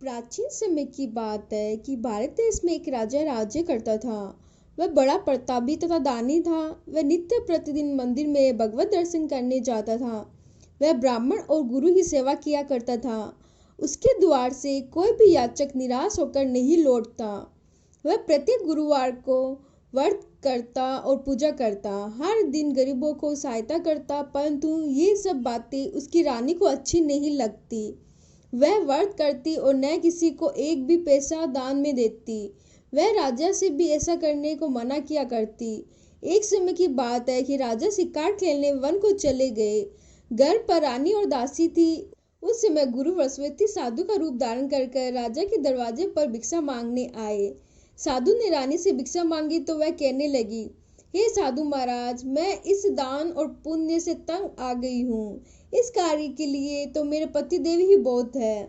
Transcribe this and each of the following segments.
प्राचीन समय की बात है कि भारत देश में एक राजा राज्य करता था। वह बड़ा प्रतापी तथा दानी था। वह नित्य प्रतिदिन मंदिर में भगवत दर्शन करने जाता था। वह ब्राह्मण और गुरु की सेवा किया करता था। उसके द्वार से कोई भी याचक निराश होकर नहीं लौटता। वह प्रत्येक गुरुवार को व्रत करता और पूजा करता, हर दिन गरीबों को सहायता करता, परंतु ये सब बातें उसकी रानी को अच्छी नहीं लगती। वह व्रत करती और न किसी को एक भी पैसा दान में देती। वह राजा से भी ऐसा करने को मना किया करती। एक समय की बात है कि राजा शिकार खेलने वन को चले गए। घर पर रानी और दासी थी। उस समय गुरु बृहस्पति साधु का रूप धारण कर राजा के दरवाजे पर भिक्षा मांगने आए। साधु ने रानी से भिक्षा मांगी तो वह कहने लगी, हे साधु महाराज, मैं इस दान और पुण्य से तंग आ गई हूँ। इस कार्य के लिए तो मेरे पति देव ही बहुत है।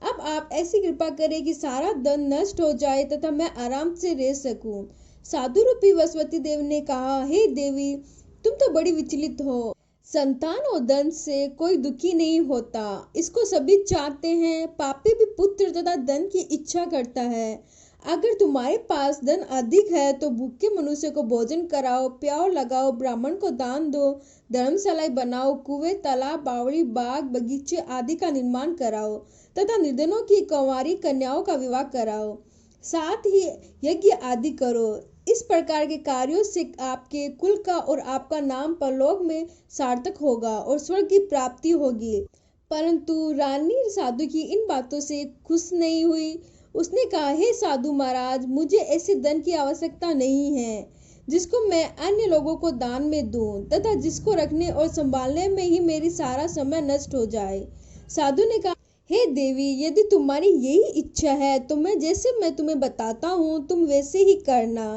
अब आप ऐसी कृपा करें कि सारा धन नष्ट हो जाए तथा मैं आराम से रह सकूं। साधु रूपी बृहस्पति देव ने कहा, हे देवी, तुम तो बड़ी विचलित हो। संतान और धन से कोई दुखी नहीं होता, इसको सभी चाहते हैं। पापी भी पुत्र तथा धन की इच्छा करता है। अगर तुम्हारे पास धन अधिक है तो भूखे मनुष्य को भोजन कराओ, प्यार लगाओ, ब्राह्मण को दान दो, धर्मशालाएं बनाओ, कुएं, तालाब, बावड़ी, बाग, बगीचे आदि का निर्माण कराओ तथा निर्धनों की कुंवारी कन्याओं का विवाह कराओ। साथ ही यज्ञ आदि करो। इस प्रकार के कार्यों से आपके कुल का और आपका नाम परलोक में सार्थक होगा और स्वर्ग की प्राप्ति होगी। परंतु रानी साधु की इन बातों से खुश नहीं हुई। उसने कहा, हे साधु महाराज, मुझे ऐसे धन की आवश्यकता नहीं है जिसको मैं अन्य लोगों को दान में दूं तथा जिसको रखने और संभालने में ही मेरी सारा समय नष्ट हो जाए। साधु ने कहा, हे देवी, यदि तुम्हारी यही इच्छा है तो मैं तुम्हें बताता हूँ, तुम वैसे ही करना।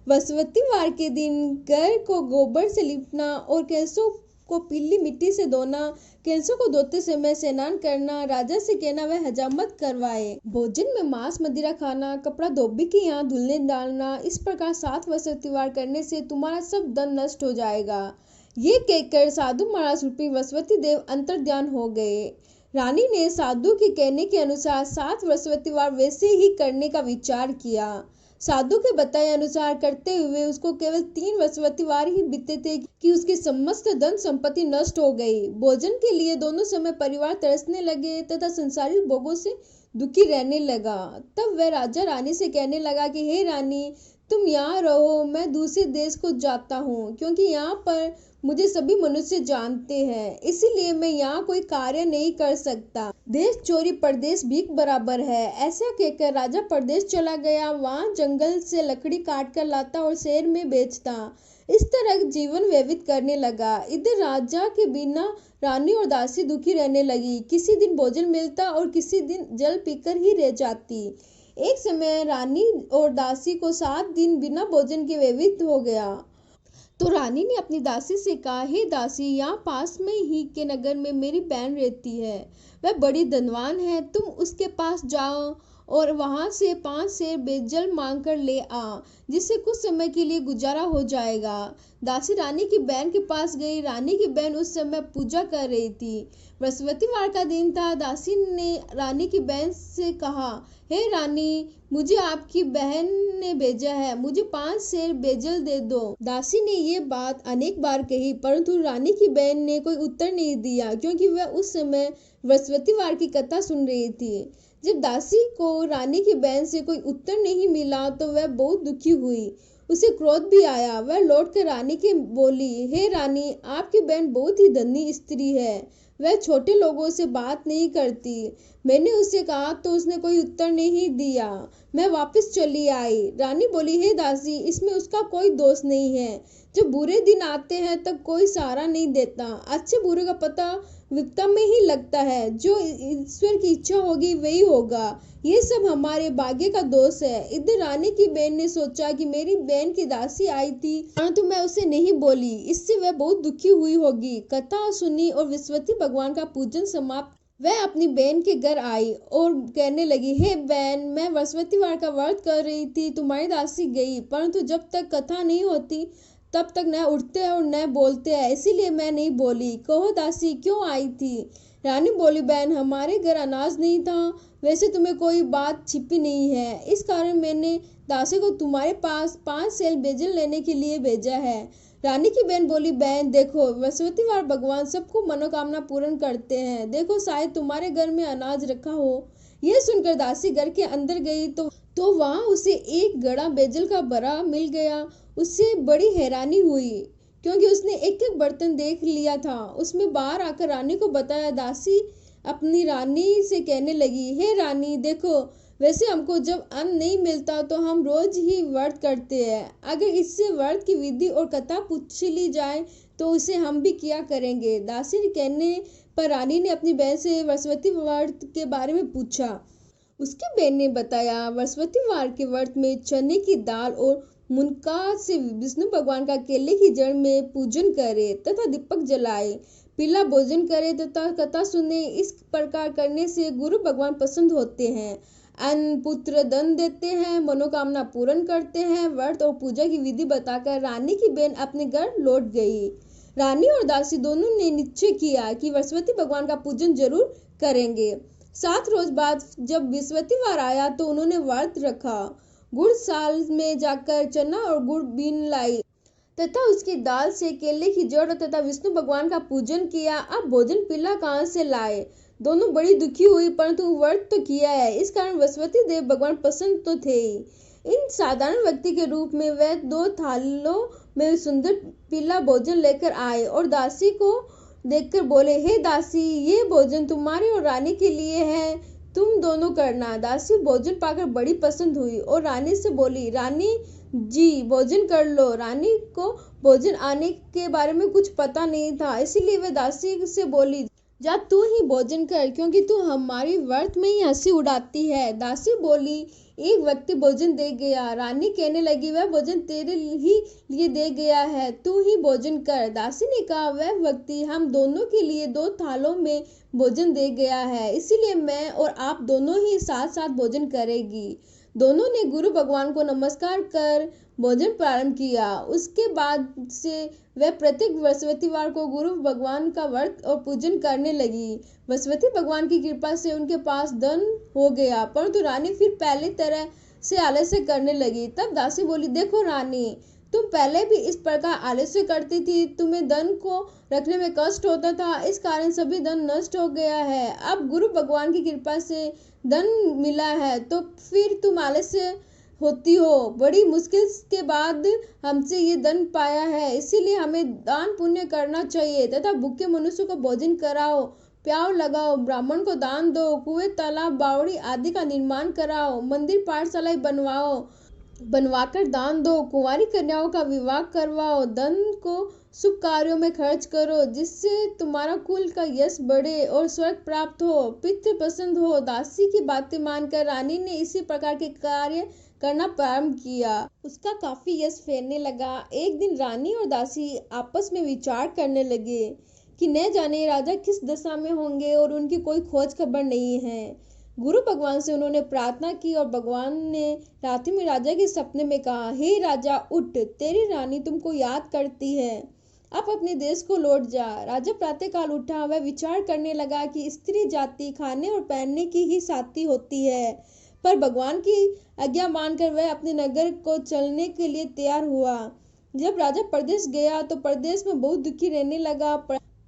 बृहस्पतिवार के दिन घर को गोबर से लिपना और कैसों को पीली मिट्टी से धोना, कैंसों को धोते समय स्नान करना, राजा से कहना वह हजामत करवाए, भोजन में मांस मदिरा खाना, कपड़ा धोबी के यहाँ धुलने डालना। इस प्रकार 7 बृहस्पतिवार करने से तुम्हारा सब धन नष्ट हो जाएगा। ये कहकर साधु महाराज रूपी बृहस्पति देव अंतर्ध्यान हो गए। रानी ने साधु के कहने के अनुसार 7 बृहस्पतिवार वैसे ही करने का विचार किया। साधु के बताए अनुसार करते हुए उसको केवल 3 बृहस्पतिवार ही बीते थे कि उसकी समस्त धन संपत्ति नष्ट हो गई। भोजन के लिए दोनों समय परिवार तरसने लगे तथा संसारिक भोगों से दुखी रहने लगा। तब वह राजा रानी से कहने लगा कि हे रानी, तुम यहाँ रहो, मैं दूसरे देश को जाता हूँ, क्योंकि यहाँ पर मुझे सभी मनुष्य जानते हैं, इसीलिए मैं यहाँ कोई कार्य नहीं कर सकता। देश चोरी परदेश भीख बराबर है। ऐसा कहकर राजा परदेश चला गया। वहाँ जंगल से लकड़ी काट कर लाता और शहर में बेचता। इस तरह जीवन व्यतीत करने लगा। इधर राजा के बिना रानी और दासी दुखी रहने लगी। किसी दिन भोजन मिलता और किसी दिन जल पीकर ही रह जाती। एक समय रानी और दासी को 7 दिन बिना भोजन के व्यतीत हो गया। तो रानी ने अपनी दासी से कहा, हे दासी, यहाँ पास में ही के नगर में मेरी बहन रहती है। वह बड़ी धनवान है। तुम उसके पास जाओ और वहां से 5 सेर बेजल मांग कर ले आ, जिससे कुछ समय के लिए गुजारा हो जाएगा। दासी रानी की बहन के पास गई। रानी की बहन उस समय पूजा कर रही थी। बृहस्पतिवार का दिन था। दासी ने रानी की बहन से कहा, हे रानी, मुझे आपकी बहन ने भेजा है, मुझे 5 सेर बेजल दे दो। दासी ने ये बात अनेक बार कही, परंतु रानी की बहन ने कोई उत्तर नहीं दिया, क्योंकि वह उस समय बृहस्पतिवार की कथा सुन रही थी। जब दासी को रानी की बहन से कोई उत्तर नहीं मिला तो वह बहुत दुखी हुई। उसे क्रोध भी आया। वह लौटकर रानी के बोली, हे रानी, आपकी बहन बहुत ही धनी स्त्री है। वह छोटे लोगों से बात नहीं करती। मैंने उससे कहा तो उसने कोई उत्तर नहीं दिया। मैं वापस चली आई। रानी बोली, हे दासी, इसमें उसका कोई दोष नहीं है। जब बुरे दिन आते हैं तब कोई सहारा नहीं देता। अच्छे बुरे का पता विपदा में ही लगता है। जो ईश्वर की इच्छा होगी वही होगा। ये सब हमारे भाग्य का दोष है। इधर रानी की बहन ने सोचा कि मेरी बहन की दासी आई थी, परंतु मैं उसे नहीं बोली, इससे वह बहुत दुखी हुई होगी। कथा सुनी और बृहस्पति भगवान का पूजन समाप्त। वह अपनी बहन के घर आई और कहने लगी, हे बहन, मैं बृहस्पतिवार का व्रत कर रही थी, तुम्हारी दासी गई, परंतु जब तक कथा नहीं होती तब तक न उठते और न बोलते हैं, इसीलिए मैं नहीं बोली। कहो दासी, क्यों आई थी? रानी बोली, बहन, हमारे घर अनाज नहीं था। वैसे तुम्हें कोई बात छिपी नहीं है, इस कारण मैंने दासी को तुम्हारे पास 5 सेल बेजल लेने के लिए भेजा है। रानी की बहन बोली, बहन देखो, बृहस्पतिवार भगवान सबको मनोकामना पूर्ण करते हैं। देखो, शायद तुम्हारे घर में अनाज रखा हो। यह सुनकर दासी घर के अंदर गई तो वहां उसे एक गड़ा बेजल का बरा मिल गया। उससे बड़ी हैरानी हुई क्योंकि उसने एक एक बर्तन देख लिया था। उसने बाहर आकर रानी को बताया। दासी अपनी रानी से कहने लगी, हे रानी, देखो, वैसे हमको जब अन्न नहीं मिलता तो हम रोज ही व्रत करते हैं। अगर इससे व्रत की विधि और कथा पूछ ली जाए तो उसे हम भी किया करेंगे। दासी के कहने पर रानी ने अपनी बहन से बृहस्पति व्रत के बारे में पूछा। उसकी बहन ने बताया, बृहस्पतिवार के व्रत में चने की दाल और मुनका से विष्णु भगवान का केले की जड़ में पूजन करे तथा दीपक जलाए, पीला भोजन करे तथा कथा सुने। इस प्रकार करने से गुरु भगवान पसंद होते हैं, अन्न पुत्र धन देते हैं, मनोकामना पूर्ण करते हैं। व्रत और पूजा की विधि बताकर रानी की बहन अपने घर लौट गई। रानी और दासी दोनों ने निश्चय किया कि बृहस्पति भगवान का पूजन जरूर करेंगे। 7 रोज बाद जब बृहस्पतिवार आया तो उन्होंने व्रत रखा। गुड़ साल में जाकर चना और गुड़ बीन लाई तथा उसकी दाल से केले की जड़ तथा विष्णु भगवान का पूजन किया। अब भोजन पीला कहाँ से लाए? दोनों बड़ी दुखी हुई, परंतु व्रत तो किया है, इस कारण बृहस्पति देव भगवान पसंद तो थे ही। इन साधारण व्यक्ति के रूप में वह 2 थालों में सुंदर पीला भोजन लेकर आए और दासी को देखकर बोले, हे दासी, ये भोजन तुम्हारी और रानी के लिए है, तुम दोनों करना। दासी भोजन पाकर बड़ी पसंद हुई और रानी से बोली, रानी जी, भोजन कर लो। रानी को भोजन आने के बारे में कुछ पता नहीं था, इसीलिए वह दासी से बोली, जा तू ही भोजन कर, क्योंकि तू हमारी व्रत में ही हंसी उड़ाती है। दासी बोली, एक व्यक्ति भोजन दे गया। रानी कहने लगी, वह भोजन तेरे ही लिए दे गया है, तू ही भोजन कर। दासी ने कहा, वह व्यक्ति हम दोनों के लिए 2 थालों में भोजन दे गया है, इसीलिए मैं और आप दोनों ही साथ साथ भोजन करेगी। दोनों ने गुरु भगवान को नमस्कार कर भोजन प्रारंभ किया। उसके बाद से वह प्रत्येक बृहस्पतिवार को गुरु भगवान का व्रत और पूजन करने लगी। बृहस्पति भगवान की कृपा से उनके पास धन हो गया, परंतु रानी फिर पहले तरह से आलस्य करने लगी। तब दासी बोली, देखो रानी, तुम पहले भी इस प्रकार आलस्य करती थी, तुम्हें धन को रखने में कष्ट होता था, इस कारण सभी धन नष्ट हो गया है। अब गुरु भगवान की कृपा से धन मिला है तो फिर तुम आलस्य होती हो। बड़ी मुश्किल के बाद हमसे ये धन पाया है, इसीलिए हमें दान पुण्य करना चाहिए तथा भूखे मनुष्य को भोजन कराओ, प्याव लगाओ, ब्राह्मण को दान दो, कुएं तालाब बावड़ी आदि का निर्माण कराओ, मंदिर पाठशाला बनवाकर दान दो, कुंवारी कन्याओं का विवाह करवाओ, धन को शुभ कार्यों में खर्च करो, जिससे तुम्हारा कुल का यश बढ़े और स्वर्ग प्राप्त हो, पितृ प्रसन्न हो। दासी की बातें मानकर रानी ने इसी प्रकार के कार्य करना प्रारंभ किया। उसका काफी यश फैलने लगा। एक दिन रानी और दासी आपस में विचार करने लगे कि न जाने राजा किस दशा में होंगे और उनकी कोई खोज खबर नहीं है। गुरु भगवान से उन्होंने प्रार्थना की और भगवान ने रात्रि में राजा के सपने में कहा, हे राजा, उठ, तेरी रानी तुमको याद करती है, अब अपने देश को लौट जा। राजा प्रातःकाल उठा। वह विचार करने लगा कि स्त्री जाति खाने और पहनने की ही साथी होती है, पर भगवान की आज्ञा मानकर वह अपने नगर को चलने के लिए तैयार हुआ। जब राजा प्रदेश गया तो प्रदेश में बहुत दुखी रहने लगा।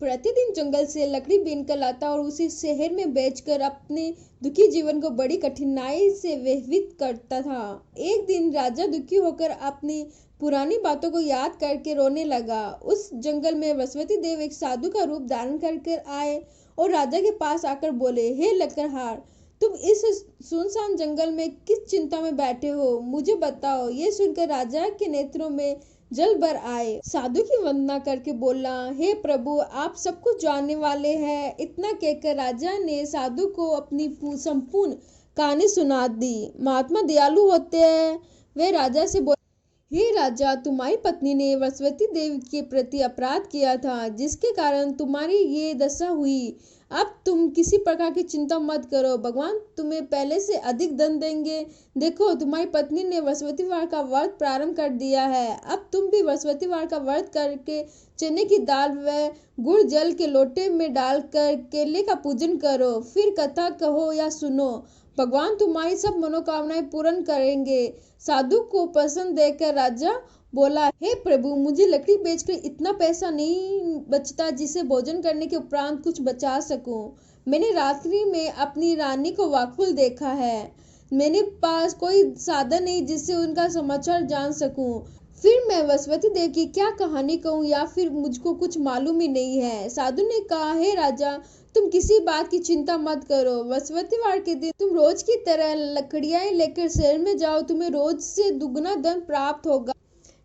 प्रतिदिन जंगल से लकड़ी बीनकर लाता और उसे शहर में बेचकर अपने दुखी जीवन को बड़ी कठिनाई से व्यतीत करता था। एक दिन राजा दुखी होकर अपनी पुरानी बातों को याद करके रोने लगा। उस जंगल में बृहस्पति देव एक साधु का रूप धारण कर आए और राजा के पास आकर बोले, हे लकड़हार, तुम इस सुनसान जंगल में किस चिंता में बैठे हो, मुझे बताओ। ये सुनकर राजा के नेत्रों में जल भर आए। साधु की वंदना करके बोला, हे प्रभु, आप सब कुछ जानने वाले हैं। इतना कहकर राजा ने साधु को अपनी संपूर्ण कहानी सुना दी। महात्मा दयालु होते हैं। वे राजा से बोले, हे राजा, तुम्हारी पत्नी ने बृहस्पति देव के प्रति अपराध किया था, जिसके कारण तुम्हारी ये दशा हुई। अब तुम किसी प्रकार की चिंता मत करो, भगवान तुम्हें पहले से अधिक धन देंगे। देखो तुम्हारी पत्नी ने बृहस्पतिवार का व्रत प्रारंभ कर दिया है। अब तुम भी बृहस्पतिवार का व्रत करके चने की दाल व गुड़ जल के लोटे में डालकर केले का पूजन करो, फिर कथा कहो या सुनो। भगवान तुम्हारी सब मनोकामनाएं पूर्ण करेंगे। साधु को प्रसन्न देखकर राजा बोला, हे प्रभु, मुझे लकड़ी बेचकर इतना पैसा नहीं बचता जिसे भोजन करने के उपरांत कुछ बचा सकूं। मैंने रात्रि में अपनी रानी को व्याकुल देखा है। मेरे पास कोई साधन नहीं जिससे उनका समाचार जान सकूं। फिर मैं बृहस्पति देव की क्या कहानी कहूँ, या फिर मुझको कुछ मालूम ही नहीं है। साधु ने कहा, हे राजा, तुम किसी बात की चिंता मत करो। बृहस्पतिवार के दिन तुम रोज की तरह लकड़ियां लेकर शहर में जाओ। तुम्हें रोज से दुगना धन प्राप्त होगा,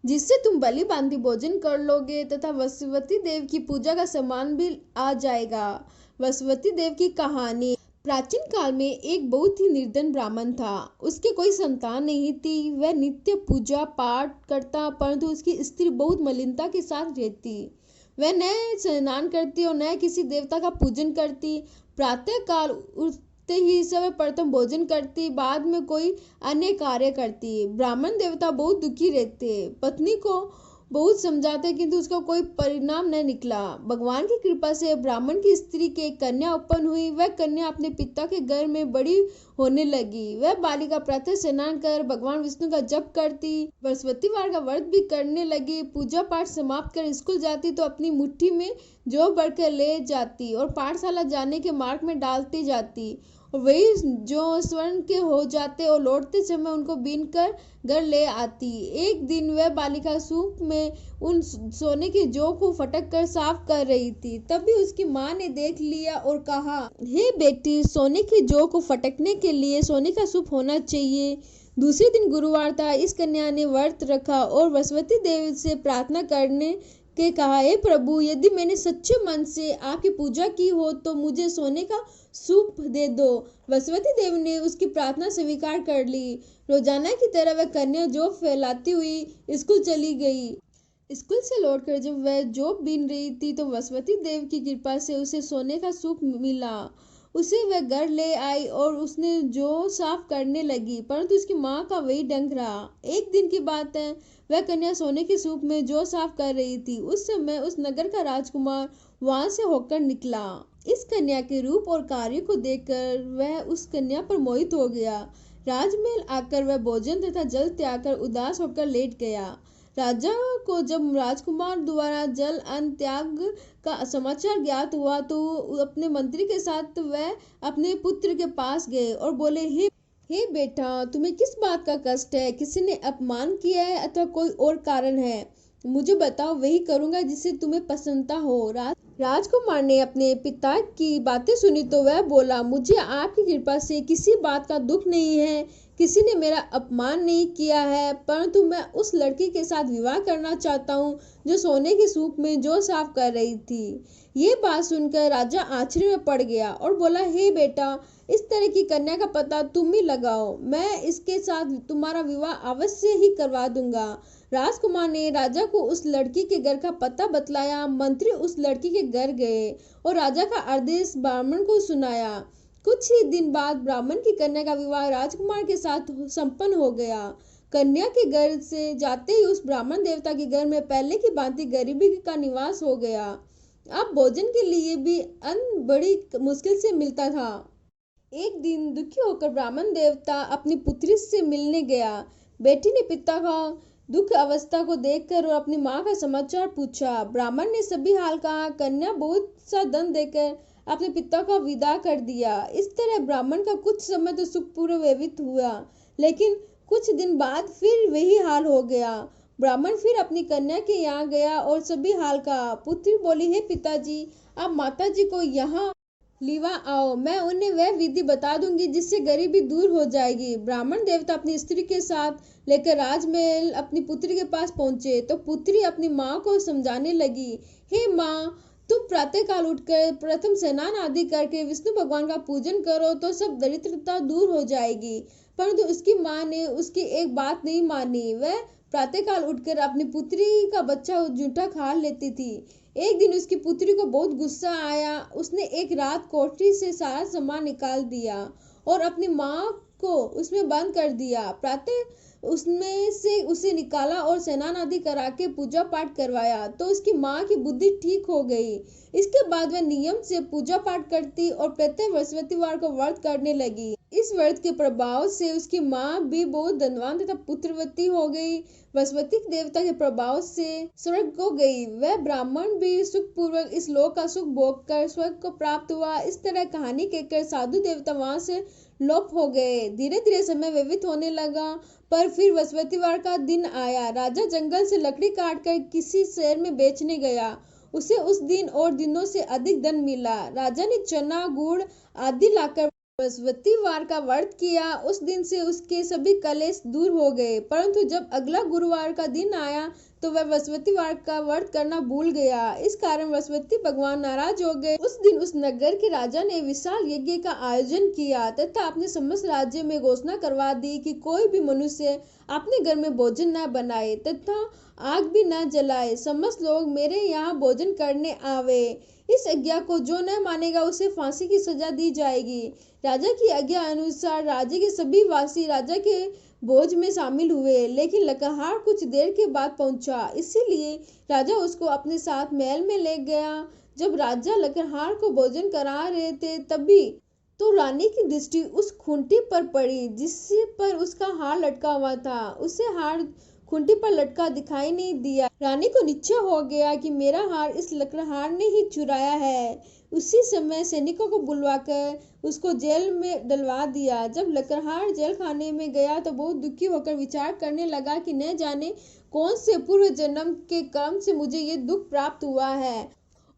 जिससे तुम बलि बांधी भोजन कर लोगे तथा बृहस्पति देव की पूजा का सामान भी आ जाएगा। बृहस्पति देव की कहानी। प्राचीन काल में एक बहुत ही निर्धन ब्राह्मण था। उसके कोई संतान नहीं थी। वह नित्य पूजा पाठ करता, परंतु उसकी स्त्री बहुत मलिनता के साथ रहती। वह न स्नान करती और न किसी देवता का पूजन करती। प्रातः काल उठते ही समय प्रथम भोजन करती, बाद में कोई अन्य कार्य करती। ब्राह्मण देवता बहुत दुखी रहते। पत्नी को बहुत समझाते किंतु उसका कोई परिणाम न निकला। भगवान की कृपा से ब्राह्मण की स्त्री के कन्या उत्पन्न हुई। वह कन्या अपने पिता के घर में बड़ी होने लगी। वह बालिका प्रातः स्नान कर भगवान विष्णु का जप करती, बृहस्पतिवार का व्रत भी करने लगी। पूजा पाठ समाप्त कर स्कूल जाती तो अपनी मुट्ठी में जौ भरकर ले जाती और पाठशाला जाने के मार्ग में डालती जाती, और वही जो स्वर्ण के हो जाते और लौटते समय उनको बीन कर घर ले आती। एक दिन वह बालिका सूप में उन सोने के जौ को फटक कर साफ कर रही थी। तभी उसकी माँ ने देख लिया और कहा, हे बेटी, सोने के जौ को फटकने के लिए सोने का सूप होना चाहिए। दूसरे दिन गुरुवार था। इस कन्या ने व्रत रखा और बृहस्पति देव से प्रार्थना करने के कहा, हे प्रभु, यदि मैंने सच्चे मन से आपकी पूजा की हो तो मुझे सोने का सूप दे दो। बृहस्पति देव ने उसकी प्रार्थना स्वीकार कर ली। रोजाना की तरह वह कन्या जौ फैलाती हुई स्कूल चली गई। स्कूल से लौटकर जब वह जौ बीन रही थी तो बृहस्पति देव की कृपा से उसे सोने का सूप मिला। उसे वह घर ले आई और उसने जौ साफ करने लगी, परंतु उसकी माँ का वही ढंग रहा। एक दिन की बात है, वह कन्या सोने के सूप में जौ साफ कर रही थी। उस समय उस नगर का राजकुमार वहां से होकर निकला। इस कन्या के रूप और कार्य को देखकर वह उस कन्या पर मोहित हो गया। राजमहल आकर वह भोजन तथा जल त्याग कर उदास होकर लेट गया। राजा को जब राजकुमार द्वारा जल अन्न त्याग का समाचार ज्ञात हुआ तो अपने मंत्री के साथ वह अपने पुत्र के पास गए और बोले, हे बेटा, तुम्हें किस बात का कष्ट है? किसी ने अपमान किया है अथवा कोई और कारण है? मुझे बताओ, वही करूंगा जिससे तुम्हें प्रसन्नता हो। राजकुमार ने अपने पिता की बातें सुनी तो वह बोला, मुझे आपकी कृपा से किसी बात का दुख नहीं है। किसी ने मेरा अपमान नहीं किया है, परंतु मैं उस लड़की के साथ विवाह करना चाहता हूँ जो सोने के सूप में जौ साफ कर रही थी। ये बात सुनकर राजा आश्चर्य में पड़ गया और बोला, हे बेटा, इस तरह की कन्या का पता तुम ही लगाओ। मैं इसके साथ तुम्हारा विवाह अवश्य ही करवा दूंगा। राजकुमार ने राजा को उस लड़की के घर का पता बतलाया। मंत्री उस लड़की के घर गए और राजा का आदेश ब्राह्मण को सुनाया। कुछ ही दिन बाद ब्राह्मण की कन्या का विवाह राजकुमार के साथ संपन्न हो गया। कन्या के घर से जाते ही उस ब्राह्मण देवता के घर में पहले की भांति गरीबी का निवास हो गया। अब भोजन के लिए भी अन्न बड़ी मुश्किल से मिलता था। एक दिन दुखी होकर ब्राह्मण देवता अपनी पुत्री से मिलने गया। बेटी ने पिता का दुख अवस्था को देखकर और अपनी माँ का समाचार पूछा। ब्राह्मण ने सभी हाल कहा। कन्या बहुत सा धन देकर अपने पिता को विदा कर दिया। इस तरह ब्राह्मण का कुछ समय तो सुखपूर्वक व्यतीत हुआ, लेकिन कुछ दिन बाद फिर वही हाल हो गया। ब्राह्मण फिर अपनी कन्या के यहाँ गया और सभी हाल कहा। पुत्री बोली, हे पिताजी, आप माताजी को यहाँ लिवा आओ, मैं उन्हें वह विधि बता दूंगी जिससे गरीबी दूर हो जाएगी। ब्राह्मण देवता अपनी स्त्री के साथ लेकर राजमहल अपनी पुत्री के पास पहुंचे तो पुत्री अपनी माँ को समझाने लगी, हे माँ, तुम प्रातःकाल उठकर प्रथम स्नान आदि करके विष्णु भगवान का पूजन करो तो सब दरिद्रता दूर हो जाएगी। परंतु उसकी माँ ने उसकी एक बात नहीं मानी। वह प्रातःकाल उठकर अपनी पुत्री का बच्चा जूठा खा लेती थी। एक दिन उसकी पुत्री को बहुत गुस्सा आया। उसने एक रात कोठरी से सारा सामान निकाल दिया और अपनी माँ को उसमें बंद कर दिया। प्रातः उसमें से उसे निकाला और स्नान आदि करा के पूजा पाठ करवाया तो उसकी माँ की बुद्धि ठीक हो गई। इसके बाद वह नियम से पूजा पाठ करती और प्रत्येक बृहस्पतिवार को व्रत करने लगी। इस व्रत के प्रभाव से उसकी माँ भी बहुत धनवान तथा पुत्रवती हो गई। बृहस्पति देवता के प्रभाव से स्वर्ग को गई। वह ब्राह्मण भी सुखपूर्वक इस लोक का सुख भोग कर स्वर्ग को प्राप्त हुआ। इस तरह कहानी कहकर साधु देवता वहां से लोप हो गए। धीरे धीरे समय व्यतीत होने लगा, पर फिर बृहस्पतिवार का दिन आया। राजा जंगल से लकड़ी काट कर किसी शहर में बेचने गया। उसे उस दिन और दिनों से अधिक धन मिला। राजा ने चना, गुड़ आदि लाकर बृहस्पतिवार का व्रत किया। उस दिन से उसके सभी कलेश दूर हो गए। परंतु जब अगला गुरुवार का दिन आया तो वह बृहस्पतिवार का व्रत करना भूल गया। इस कारण बृहस्पति भगवान नाराज हो गए। उस दिन उस नगर के राजा ने विशाल यज्ञ का आयोजन किया तथा अपने समस्त राज्य में घोषणा करवा दी कि कोई भी मनुष्य अपने घर में भोजन न बनाए तथा आग भी न जलाए। समस्त लोग मेरे यहाँ भोजन करने आवे। इस आज्ञा को जो न मानेगा उसे फांसी की सजा दी जाएगी। राजा की आज्ञा अनुसार राज्य के सभी वासी राजा के भोज में शामिल हुए, लेकिन लकड़हार कुछ देर के बाद पहुंचा, इसीलिए राजा उसको अपने साथ महल में ले गया। जब राजा लकड़हार को भोजन करा रहे थे तभी तो रानी की दृष्टि उस खूंटी पर पड़ी जिस पर उसका हार लटका हुआ था। उसे हार खूंटी पर लटका दिखाई नहीं दिया। रानी को निश्चय हो गया कि मेरा हार इस लकड़हार ने ही चुराया है। उसी समय सैनिकों को बुलवाकर उसको जेल में डलवा दिया। जब लकड़हार जेल खाने में गया तो बहुत दुखी होकर विचार करने लगा कि न जाने कौन से पूर्व जन्म के कर्म से मुझे ये दुख प्राप्त हुआ है,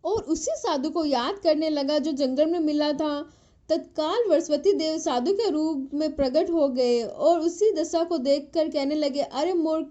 और उसी साधु को याद करने लगा जो जंगल में मिला था। तत्काल बृहस्पति देव साधु के रूप में प्रकट हो गए और उसी दशा को देखकर कहने लगे, अरे मूर्ख,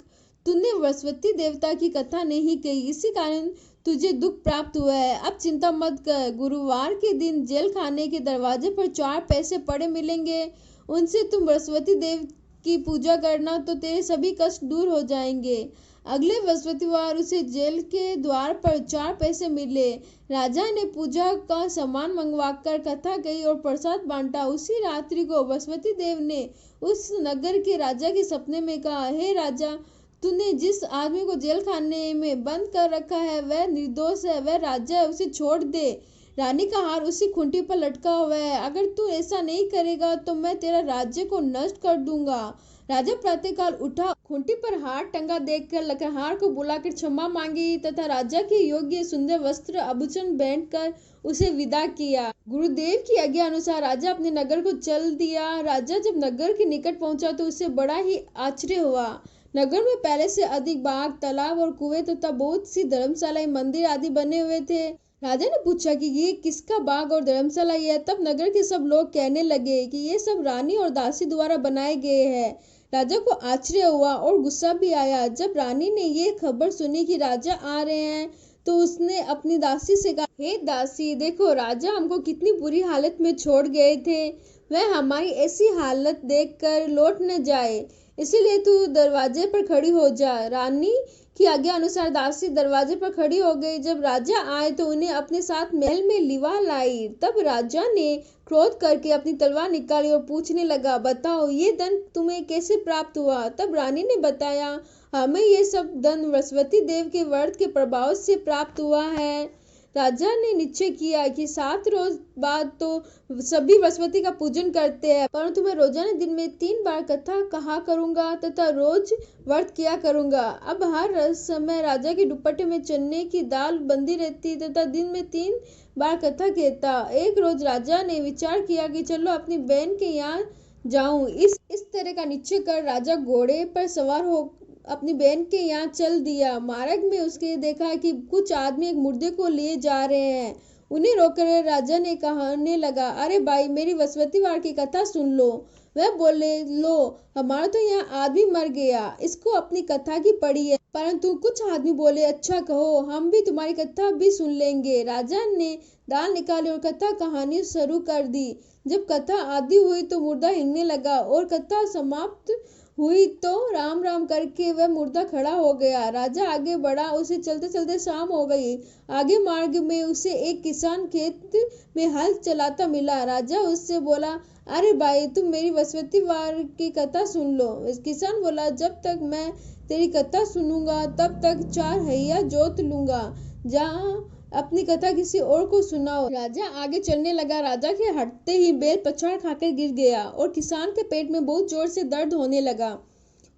तूने बृहस्पति देवता की कथा नहीं कही, इसी कारण तुझे दुख प्राप्त हुआ है। अब चिंता मत कर, गुरुवार के दिन जेल खाने के दरवाजे पर 4 पैसे पड़े मिलेंगे। उनसे तुम बृहस्पति देव की पूजा करना तो तेरे सभी कष्ट दूर हो जाएंगे। अगले बृहस्पतिवार उसे जेल के द्वार पर 4 पैसे मिले। राजा ने पूजा का सामान मंगवाकर कथा कही और प्रसाद बांटा। उसी रात्रि को बृहस्पति देव ने उस नगर के राजा के सपने में कहा, हे राजा, तूने जिस आदमी को जेल खाने में बंद कर रखा है वह निर्दोष है, वह राजा है, उसे छोड़ दे। रानी का हार उसी खूंटी पर लटका हुआ है। अगर तू ऐसा नहीं करेगा तो मैं तेरा राज्य को नष्ट कर दूंगा। राजा प्रातःकाल उठा, खूंटी पर हार टंगा देखकर लकड़हार को बुलाकर क्षमा मांगी तथा राजा के योग्य सुंदर वस्त्र आभूषण पहनकर उसे विदा किया। गुरुदेव की आज्ञा अनुसार राजा अपने नगर को चल दिया। राजा जब नगर के निकट पहुंचा तो उसे बड़ा ही आश्चर्य हुआ। नगर में पहले से अधिक बाग, तालाब और कुएं तथा बहुत सी धर्मशालाएं, मंदिर आदि बने हुए थे। राजा ने पूछा कि ये किसका बाग और धर्मशाला है। तब नगर के सब लोग कहने लगे कि ये सब रानी और दासी द्वारा बनाए गए हैं। राजा को आश्चर्य हुआ और गुस्सा भी आया। जब रानी ने ये खबर सुनी कि राजा आ रहे हैं तो उसने अपनी दासी से कहा, हे दासी, देखो राजा हमको कितनी बुरी हालत में छोड़ गए थे। वह हमारी ऐसी हालत देखकर लौट न जाए, इसीलिए तू दरवाजे पर खड़ी हो जा। रानी की आज्ञा अनुसार दासी दरवाजे पर खड़ी हो गई। जब राजा आए तो उन्हें अपने साथ महल में लिवा लाई। तब राजा ने क्रोध करके अपनी तलवार निकाली और पूछने लगा, बताओ ये धन तुम्हें कैसे प्राप्त हुआ। तब रानी ने बताया, हमें ये सब धन बृहस्पति देव के व्रत के प्रभाव से प्राप्त हुआ है। राजा ने निश्चय किया कि 7 रोज बाद तो सभी बृहस्पति का पूजन करते हैं, परंतु मैं रोजाना दिन में 3 बार कथा कहा करूंगा तथा रोज व्रत किया करूंगा। अब हर समय राजा के दुपट्टे में चने की दाल बंधी रहती तथा दिन में 3 बार कथा कहता। एक रोज राजा ने विचार किया कि चलो अपनी बहन के यहाँ जाऊं। इस तरह का निश्चय कर राजा घोड़े पर सवार हो अपनी बहन के यहाँ चल दिया। मार्ग में उसके देखा कि कुछ आदमी एक मुर्दे को लिए जा रहे हैं। उन्हें रोककर राजा ने कहने लगा, अरे भाई, मेरी बृहस्पतिवार की कथा सुन लो। वह बोले, लो, हमारा तो यहाँ आदमी मर गया, इसको अपनी कथा की पड़ी है। परंतु कुछ आदमी बोले, अच्छा कहो, हम भी तुम्हारी कथा भी सुन लेंगे। राजा ने दाल निकाली और कथा कहानी शुरू कर दी। जब कथा आदि हुई तो मुर्दा हिलने लगा और कथा समाप्त हुई तो राम राम करके वह मुर्दा खड़ा हो गया। राजा आगे बढ़ा, उसे चलते चलते शाम हो गई। आगे मार्ग में उसे एक किसान खेत में हल चलाता मिला। राजा उससे बोला, अरे भाई, तुम मेरी वसवती वार की कथा सुन लो। किसान बोला, जब तक मैं तेरी कथा सुनूंगा तब तक 4 हैया जोत लूंगा। जहाँ अपनी कथा किसी और को सुनाओ। राजा आगे चलने लगा। राजा के हटते ही बैल पछाड़ खाकर गिर गया और किसान के पेट में बहुत जोर से दर्द होने लगा।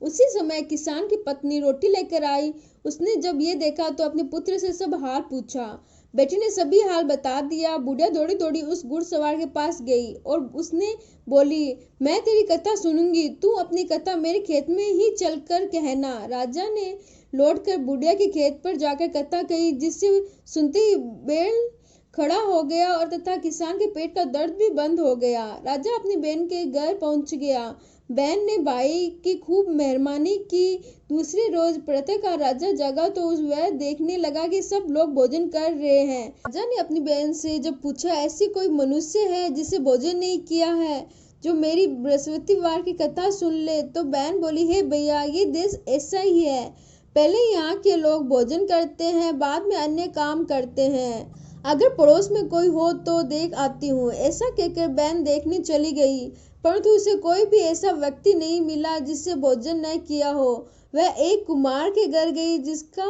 उसी समय किसान की पत्नी रोटी लेकर आई। उसने जब ये देखा तो अपने पुत्र से सब हाल पूछा। बेटी ने सभी हाल बता दिया। बुढ़िया दौड़ी दौड़ी उस घुड़सवार के पास गई और उसने बोली, मैं तेरी कथा सुनूंगी, तू अपनी कथा मेरे खेत में ही चलकर कहना। राजा ने लौटकर बुढ़िया के खेत पर जाकर कथा कही, जिससे सुनते ही बैल खड़ा हो गया और तथा किसान के पेट का दर्द भी बंद हो गया। राजा अपनी बहन के घर पहुंच गया। बहन ने भाई की खूब मेहरबानी की। दूसरे रोज प्रातःकाल राजा जगा तो वह देखने लगा कि सब लोग भोजन कर रहे हैं। राजा ने अपनी बहन से जब पूछा, ऐसी कोई मनुष्य है जिसे भोजन नहीं किया है, जो मेरी बृहस्पति वार की कथा सुन ले? तो बहन बोली, हे भैया, ये देश ऐसा ही है। पहले यहाँ के लोग भोजन करते हैं, बाद में अन्य काम करते हैं। अगर पड़ोस में कोई हो तो देख आती हूँ। ऐसा कहकर बहन देखने चली गई, परंतु उसे कोई भी ऐसा व्यक्ति नहीं मिला जिससे भोजन न किया हो। वह एक कुम्हार के घर गई जिसका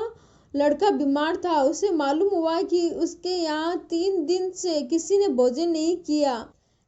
लड़का बीमार था। उसे मालूम हुआ कि उसके यहाँ 3 दिन से किसी ने भोजन नहीं किया।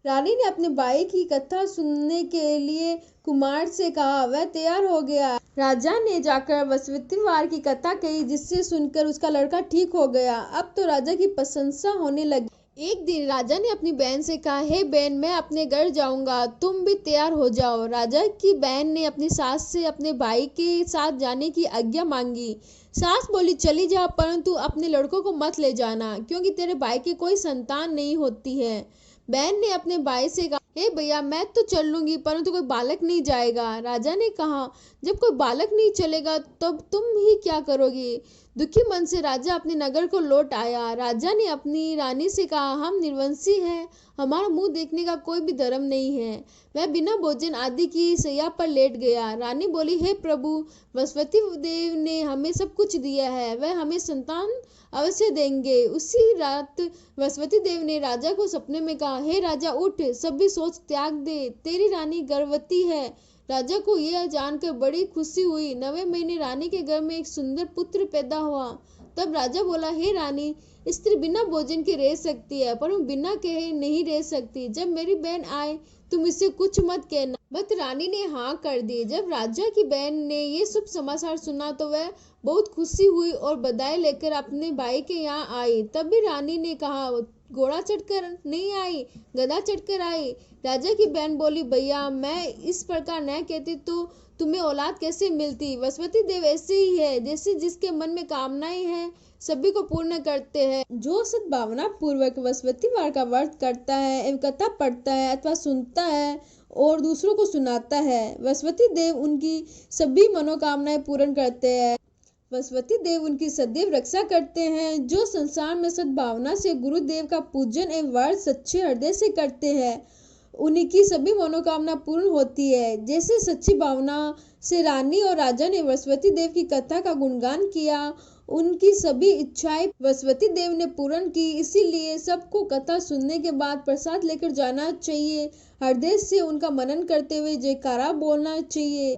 रानी ने अपने भाई की कथा सुनने के लिए कुमार से कहा। वह तैयार हो गया। राजा ने जाकर वसवती वार की कथा कही, जिससे सुनकर उसका लड़का ठीक हो गया। अब तो राजा की प्रशंसा होने लगी। एक दिन राजा ने अपनी बहन से कहा, हे बहन, मैं अपने घर जाऊंगा, तुम भी तैयार हो जाओ। राजा की बहन ने अपनी सास से अपने भाई के साथ जाने की आज्ञा मांगी। सास बोली, चली जा, परंतु अपने लड़कों को मत ले जाना, क्योंकि तेरे भाई की कोई संतान नहीं होती है। बहन ने अपने भाई से कहा, हे भैया, मैं तो चल लूंगी, परंतु कोई बालक नहीं जाएगा। राजा ने कहा, जब कोई बालक नहीं चलेगा तब तुम ही क्या करोगी? दुखी मन से राजा अपने नगर को लौट आया। राजा ने अपनी रानी से कहा, हम निर्वंशी हैं, हमारा मुंह देखने का कोई भी धर्म नहीं है। वह बिना भोजन आदि की शैया पर लेट गया। रानी बोली, हे प्रभु, बृहस्पति देव ने हमें सब कुछ दिया है, वह हमें संतान अवश्य देंगे। उसी रात बृहस्पति देव ने राजा को सपने में कहा, हे राजा, उठ, सभी सोच त्याग दे, तेरी रानी गर्भवती है। राजा को यह जानकर बड़ी खुशी हुई। 9वें महीने रानी के घर में एक सुंदर पुत्र पैदा हुआ। तब राजा बोला, हे रानी, स्त्री बिना भोजन के रह सकती है, पर बिना कहे नहीं रह सकती। जब मेरी बहन आए तुम इससे कुछ मत कहना। बट रानी ने हाँ कर दी। जब राजा की बहन ने ये शुभ समाचार सुना तो वह बहुत खुशी हुई और बधाई लेकर अपने भाई के यहाँ आई। तब भी रानी ने कहा, घोड़ा चढ़कर नहीं आई, गधा चढ़कर आई। राजा की बहन बोली, भैया, मैं इस प्रकार न कहती तो तुम्हें औलाद कैसे मिलती? बृहस्पति देव ऐसे ही है, जैसे जिसके मन में कामनाएं हैं सभी को पूर्ण करते हैं। जो सद्भावना पूर्वक बृहस्पति वार का व्रत करता है एवं कथा पढ़ता है अथवा सुनता है और दूसरों को सुनाता है, बृहस्पति देव उनकी सभी मनोकामनाएं पूर्ण करते हैं। बृहस्पति देव उनकी सदैव रक्षा करते हैं। जो संसार में सद्भावना से गुरुदेव का पूजन एवं व्रत सच्चे हृदय से करते हैं, उनकी सभी मनोकामना पूर्ण होती है। जैसे सच्ची भावना से रानी और राजा ने बृहस्पति देव की कथा का गुणगान किया, उनकी सभी इच्छाएं बृहस्पति देव ने पूर्ण की। इसीलिए सबको कथा सुनने के बाद प्रसाद लेकर जाना चाहिए। हृदय से उनका मनन करते हुए जयकारा बोलना चाहिए।